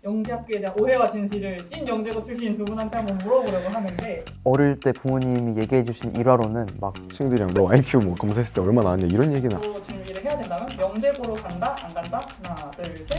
영재학교에 대한 오해와 진실을 찐 영재고 출신인 두 분한테 한번 물어보려고 하는데, 어릴 때 부모님이 얘기해 주신 일화로는 막 친구들이랑 너 IQ 뭐 검사했을 때 얼마 나왔냐 이런 얘기나. 또 준비를 해야 된다면 영재고로 간다? 안 간다? 하나, 둘, 셋.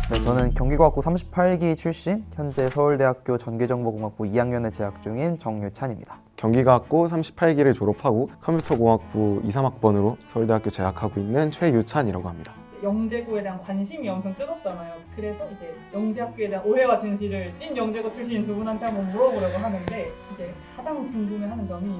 네, 저는 경기과학부 38기 출신, 현재 서울대학교 전기정보공학부 2학년에 재학 중인 정유찬입니다. 경기과학고 38기를 졸업하고 컴퓨터공학부 2, 3학번으로 서울대학교 재학하고 있는 최유찬이라고 합니다. 영재고에 대한 관심이 엄청 뜨겁잖아요. 그래서 이제 영재학교에 대한 오해와 진실을 찐 영재고 출신인 두 분한테 한번 물어보려고 하는데, 이제 가장 궁금해하는 점이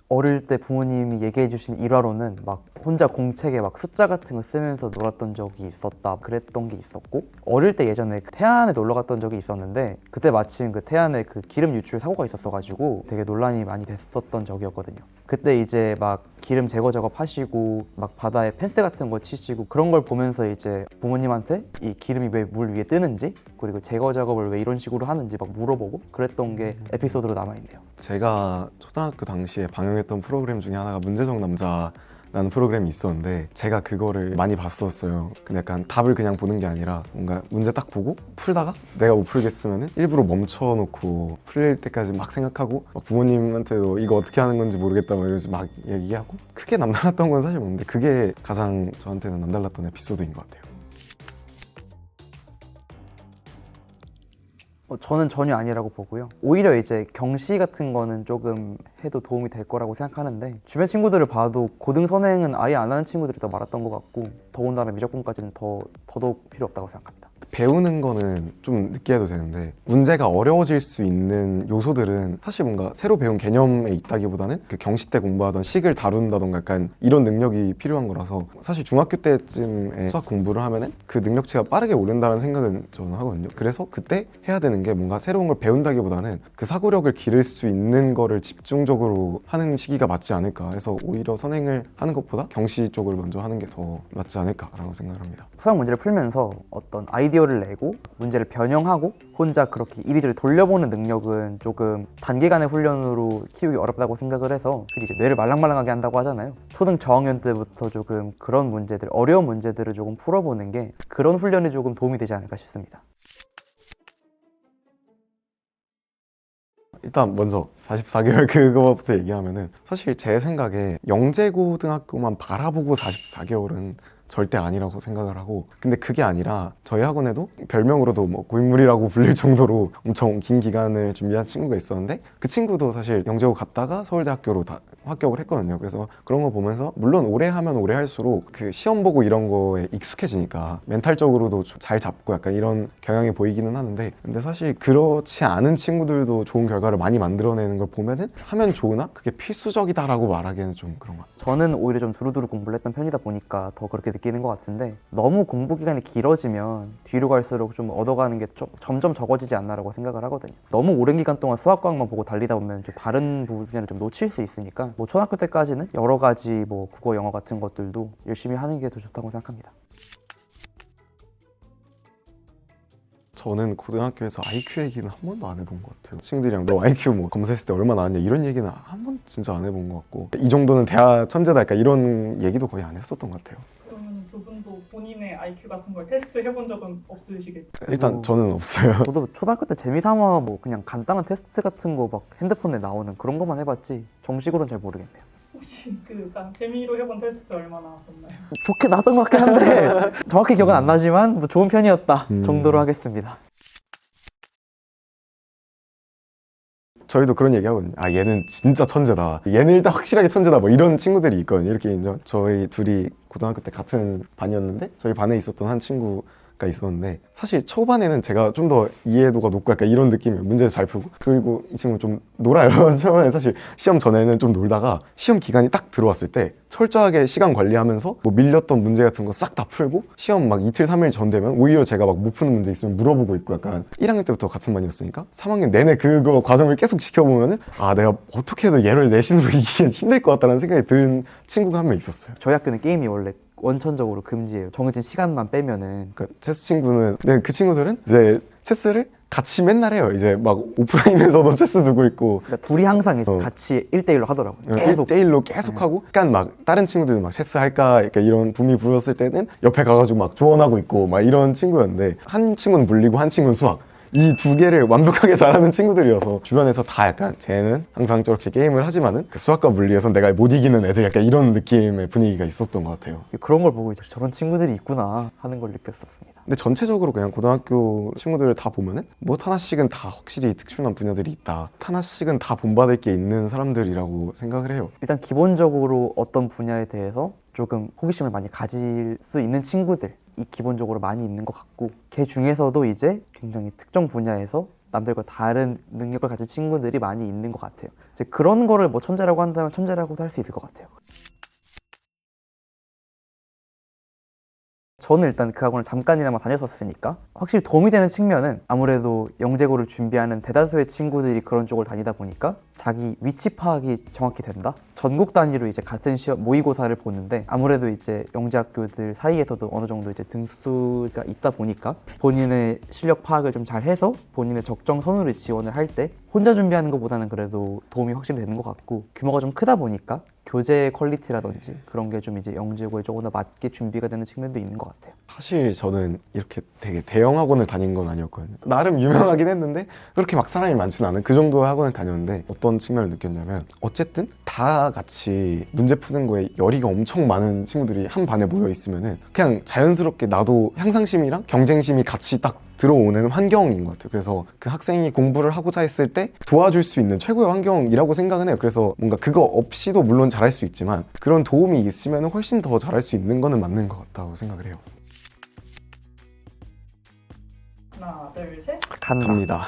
어릴 때 부모님이 얘기해 주신 일화로는 막 혼자 공책에 막 숫자 같은 거 쓰면서 놀았던 적이 있었다, 그랬던 게 있었고, 어릴 때 예전에 태안에 놀러 갔던 적이 있었는데 그때 마침 그 태안에 그 기름 유출 사고가 있었어가지고 되게 논란이 많이 됐었던 적이었거든요. 그때 이제 막 기름 제거 작업하시고 막 바다에 펜스 같은 거 치시고 그런 걸 보면서 이제 부모님한테 이 기름이 왜 물 위에 뜨는지, 그리고 제거 작업을 왜 이런 식으로 하는지 막 물어보고 그랬던 게 에피소드로 남아있네요. 제가 초등학교 당시에 방영했던 프로그램 중에 하나가 문제적 남자라는 프로그램이 있었는데 제가 그거를 많이 봤었어요. 근데 약간 답을 그냥 보는 게 아니라 뭔가 문제 딱 보고 풀다가 내가 못 풀겠으면 일부러 멈춰놓고 풀릴 때까지 막 생각하고 막 부모님한테도 이거 어떻게 하는 건지 모르겠다 막 이러면서 막 얘기하고, 크게 남달랐던 건 사실 없는데 그게 가장 저한테는 남달랐던 에피소드인 것 같아요. 저는 전혀 아니라고 보고요. 오히려 이제 경시 같은 거는 조금 해도 도움이 될 거라고 생각하는데, 주변 친구들을 봐도 고등 선행은 아예 안 하는 친구들이 더 많았던 것 같고, 더군다나 미적분까지는 더더욱 필요 없다고 생각합니다. 배우는 거는 좀 늦게 해도 되는데 문제가 어려워질 수 있는 요소들은 사실 뭔가 새로 배운 개념에 있다기보다는 그 경시 때 공부하던 식을 다룬다던가 약간 이런 능력이 필요한 거라서, 사실 중학교 때쯤에 수학 공부를 하면은 그 능력치가 빠르게 오른다는 생각은 저는 하거든요. 그래서 그때 해야 되는 게 뭔가 새로운 걸 배운다기보다는 그 사고력을 기를 수 있는 거를 집중적으로 하는 시기가 맞지 않을까 해서 오히려 선행을 하는 것보다 경시 쪽을 먼저 하는 게 더 맞지 않을까라고 생각을 합니다. 수학 문제를 풀면서 어떤 아이디어를 내고 문제를 변형하고 혼자 그렇게 이리저리 돌려보는 능력은 조금 단기간의 훈련으로 키우기 어렵다고 생각을 해서, 특히 이제 뇌를 말랑말랑하게 한다고 하잖아요. 초등 저학년 때부터 조금 그런 문제들, 어려운 문제들을 조금 풀어보는 게 그런 훈련이 조금 도움이 되지 않을까 싶습니다. 일단 먼저 44개월 그거부터 얘기하면은, 사실 제 생각에 영재고등학교만 바라보고 44개월은 절대 아니라고 생각을 하고, 근데 그게 아니라 저희 학원에도 별명으로도 뭐 고인물이라고 불릴 정도로 엄청 긴 기간을 준비한 친구가 있었는데, 그 친구도 사실 영재고 갔다가 서울대학교로 다 합격을 했거든요. 그래서 그런 거 보면서 물론 오래 하면 오래 할수록 그 시험 보고 이런 거에 익숙해지니까 멘탈적으로도 잘 잡고 약간 이런 경향이 보이기는 하는데, 근데 사실 그렇지 않은 친구들도 좋은 결과를 많이 만들어내는 걸 보면은 하면 좋으나 그게 필수적이다라고 말하기에는 좀 그런 것 같아요. 저는 오히려 좀 두루두루 공부를 했던 편이다 보니까 더 그렇게 느끼는 것 같은데, 너무 공부 기간이 길어지면 뒤로 갈수록 좀 얻어가는 게 점점 적어지지 않나라고 생각을 하거든요. 너무 오랜 기간 동안 수학과학만 보고 달리다 보면 좀 다른 부분을 좀 놓칠 수 있으니까, 뭐 초등학교 때까지는 여러 가지 뭐 국어, 영어 같은 것들도 열심히 하는 게 더 좋다고 생각합니다. 저는 고등학교에서 IQ 얘기는 한 번도 안 해본 것 같아요. 친구들이랑 너 IQ 뭐 검사했을 때 얼마 나왔냐 이런 얘기는 한 번 진짜 안 해본 것 같고, 이 정도는 대하 천재다 약간 이런 얘기도 거의 안 했었던 것 같아요. 그러면 두 분도 본인의 IQ 같은 걸 테스트 해본 적은 없으시겠죠? 일단 저는 없어요. 저도 초등학교 때 재미삼아 뭐 그냥 간단한 테스트 같은 거 막 핸드폰에 나오는 그런 것만 해봤지 정식으로는 잘 모르겠네요. 혹시 그 재미로 해본 테스트 얼마 나왔었나요? 좋게 나왔던 것 같긴 한데 정확히 기억은 안 나지만 뭐 좋은 편이었다 정도로 하겠습니다. 저희도 그런 얘기 하거든요. 아, 얘는 진짜 천재다, 얘는 일단 확실하게 천재다, 뭐 이런 친구들이 있거든요. 이렇게 이제 저희 둘이 고등학교 때 같은 반이었는데 저희 반에 있었던 한 친구가 있었는데, 사실 초반에는 제가 좀 더 이해도가 높고 약간 이런 느낌이에요. 문제 잘 풀고. 그리고 이 친구는 좀 놀아요. 처음에 사실 시험 전에는 좀 놀다가 시험 기간이 딱 들어왔을 때 철저하게 시간 관리하면서 뭐 밀렸던 문제 같은 거 싹 다 풀고, 시험 막 이틀 3일 전 되면 오히려 제가 막 못 푸는 문제 있으면 물어보고 있고, 약간 1학년 때부터 같은 반이었으니까 3학년 내내 그거 과정을 계속 지켜보면은 아, 내가 어떻게 해도 얘를 내신으로 이기긴 힘들 것 같다는 생각이 든 친구가 한 명 있었어요. 저희 학교는 게임이 원래 원천적으로 금지예요. 정해진 시간만 빼면은. 그러니까 체스 친구는, 네, 그 친구들은 이제 체스를 같이 맨날 해요. 이제 막 오프라인에서도 체스 두고 있고 그러니까 둘이 항상 이제 어. 같이 1대1로 하더라고요. 계속 1대1로 계속 하고 약간 막 다른 친구들 막 체스 할까 그러니까 이런 붐이 불었을 때는 옆에 가가지고 막 조언하고 있고 막 이런 친구였는데 한 친구는 물리고 한 친구는 수학 이 두 개를 완벽하게 잘하는 친구들이어서 주변에서 다 약간 쟤는 항상 저렇게 게임을 하지만은 그 수학과 물리에서 내가 못 이기는 애들 약간 이런 느낌의 분위기가 있었던 것 같아요. 그런 걸 보고 이제 저런 친구들이 있구나 하는 걸 느꼈었습니다. 근데 전체적으로 그냥 고등학교 친구들을 다 보면은 뭐 하나씩은 다 확실히 특출난 분야들이 있다. 하나씩은 다 본받을 게 있는 사람들이라고 생각을 해요. 일단 기본적으로 어떤 분야에 대해서 조금 호기심을 많이 가질 수 있는 친구들이 기본적으로 많이 있는 것 같고 걔 중에서도 이제 굉장히 특정 분야에서 남들과 다른 능력을 가진 친구들이 많이 있는 것 같아요. 이제 그런 거를 뭐 천재라고 한다면 천재라고도 할 수 있을 것 같아요. 저는 일단 그 학원을 잠깐이나마 다녔었으니까 확실히 도움이 되는 측면은 아무래도 영재고를 준비하는 대다수의 친구들이 그런 쪽을 다니다 보니까 자기 위치 파악이 정확히 된다. 전국 단위로 이제 같은 시험 모의고사를 보는데 아무래도 이제 영재학교들 사이에서도 어느 정도 이제 등수가 있다 보니까 본인의 실력 파악을 좀 잘 해서 본인의 적정 선호를 지원을 할 때 혼자 준비하는 것보다는 그래도 도움이 확실히 되는 것 같고 규모가 좀 크다 보니까 교재 퀄리티라든지 그런 게 좀 이제 영재고에 조금 더 맞게 준비가 되는 측면도 있는 것 같아요. 사실 저는 이렇게 되게 대형 학원을 다닌 건 아니었거든요. 나름 유명하긴 했는데 그렇게 막 사람이 많지는 않은 그 정도의 학원을 다녔는데 어떤 측면을 느꼈냐면 어쨌든 다 같이 문제 푸는 거에 열의가 엄청 많은 친구들이 한 반에 모여 있으면은 그냥 자연스럽게 나도 향상심이랑 경쟁심이 같이 딱 들어오는 환경인 것 같아요. 그래서 그 학생이 공부를 하고자 했을 때 도와줄 수 있는 최고의 환경이라고 생각은 해요. 그래서 뭔가 그거 없이도 물론 잘할 수 있지만 그런 도움이 있으면 훨씬 더 잘할 수 있는 거는 맞는 것 같다고 생각을 해요. 하나, 둘, 셋. 갑니다.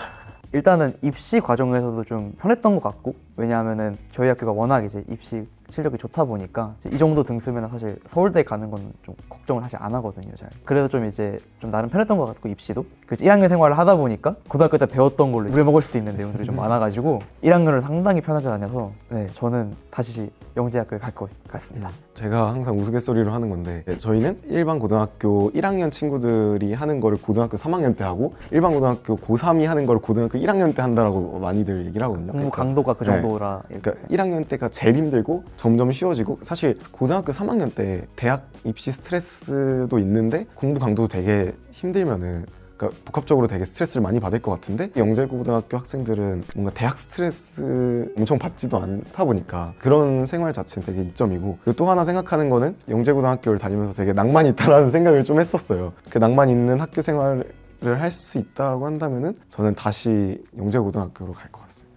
일단은 입시 과정에서도 좀 편했던 것 같고 왜냐하면은 저희 학교가 워낙 이제 입시 실력이 좋다 보니까 이제 이 정도 등수면 사실 서울대 가는 건 좀 걱정을 하지 안 하거든요. 잘. 그래서 좀 이제 좀 나름 편했던 것 같고 입시도 그래서 1학년 생활을 하다 보니까 고등학교 때 배웠던 걸로 우려먹을 수 있는 내용들이 좀 많아가지고 1학년을 상당히 편하게 다녀서 네 저는 다시 영재학교에 갈 것 같습니다. 제가 항상 우스갯소리로 하는 건데 저희는 일반 고등학교 1학년 친구들이 하는 거를 고등학교 3학년 때 하고 일반 고등학교 고3이 하는 걸 고등학교 1학년 때 한다라고 많이들 얘기를 하거든요. 공부 그러니까 강도가 그 정도라 그러니까 1학년 때가 제일 힘들고 점점 쉬워지고 사실 고등학교 3학년 때 대학 입시 스트레스도 있는데 공부 강도도 되게 힘들면은 그러니까 복합적으로 되게 스트레스를 많이 받을 것 같은데 영재고등학교 학생들은 뭔가 대학 스트레스 엄청 받지도 않다 보니까 그런 생활 자체는 되게 이점이고 그리고 또 하나 생각하는 거는 영재고등학교를 다니면서 되게 낭만이 있다라는 생각을 좀 했었어요. 그 낭만 있는 학교 생활을 할 수 있다고 한다면은 저는 다시 영재고등학교로 갈 것 같습니다.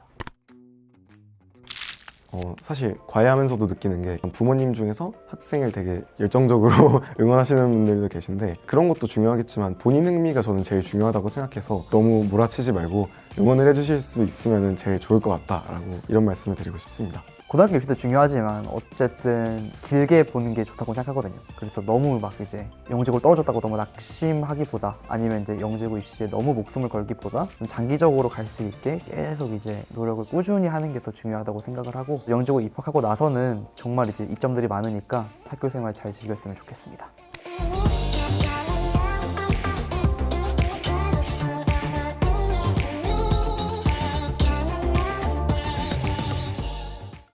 사실 과외하면서도 느끼는 게 부모님 중에서 학생을 되게 열정적으로 응원하시는 분들도 계신데 그런 것도 중요하겠지만 본인 흥미가 저는 제일 중요하다고 생각해서 너무 몰아치지 말고 응원을 해주실 수 있으면 제일 좋을 것 같다라고 이런 말씀을 드리고 싶습니다. 고등학교 입시도 중요하지만 어쨌든 길게 보는 게 좋다고 생각하거든요. 그래서 너무 막 이제 영재고를 떨어졌다고 너무 낙심하기보다 아니면 이제 영재고 입시에 너무 목숨을 걸기보다 좀 장기적으로 갈 수 있게 계속 이제 노력을 꾸준히 하는 게 더 중요하다고 생각을 하고 영재고 입학하고 나서는 정말 이제 이점들이 많으니까 학교 생활 잘 즐겼으면 좋겠습니다.